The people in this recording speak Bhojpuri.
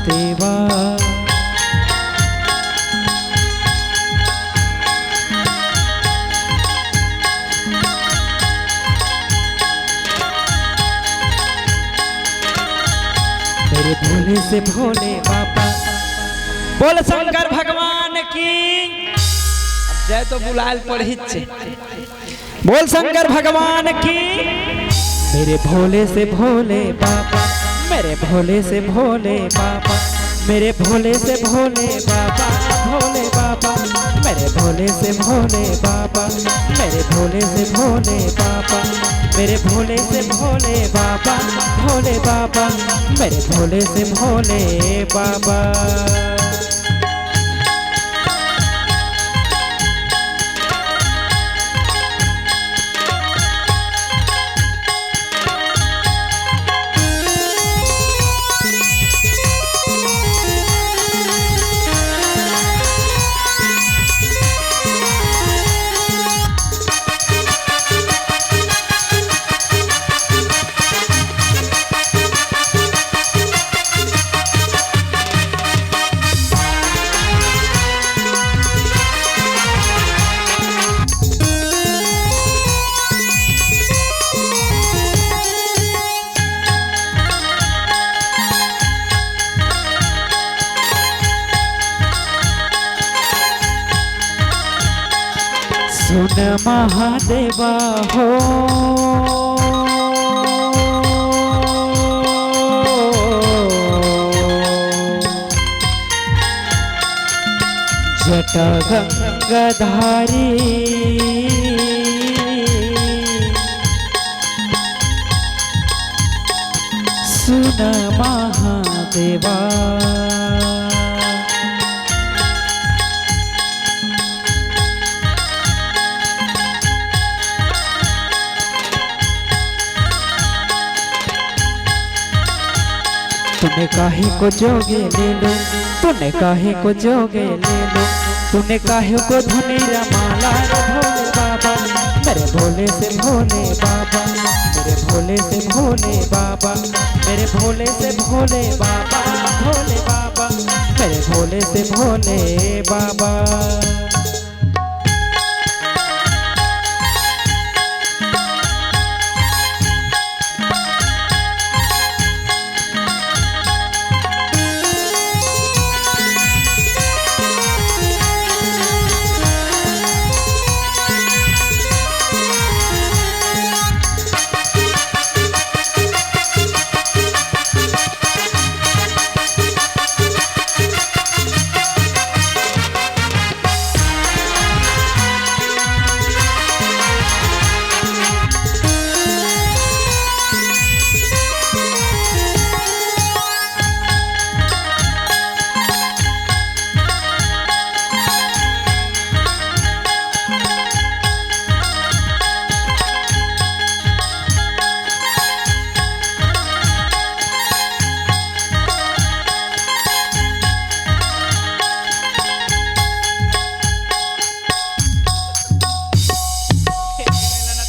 महादेवा। मेरे भोले से भोले बाबा। बोल शंकर भगवान की जय। तो बुलाल पढ़ी बोल शंकर भगवान की। मेरे भोले से भोले बाबा, मेरे भोले से भोले बाबा, मेरे भोले से भोले बाबा, भोले बाबा, मेरे भोले से भोले बाबा, मेरे भोले से भोले बाबा, मेरे भोले से भोले बाबा, भोले बाबा, मेरे भोले से भोले बाबा। सुन महादेवा हो, जटा गंगाधारी सुन महादेवा। तूने काहे को जोगे ले लो, तूने काहे को जोगे ले लो, तूने काहे को धुनी रमाला रे भोले बाबा। मेरे भोले से भोले बाबा, मेरे भोले से भोले बाबा, मेरे भोले से भोले बाबा, भोले बाबा, मेरे भोले से भोले बाबा।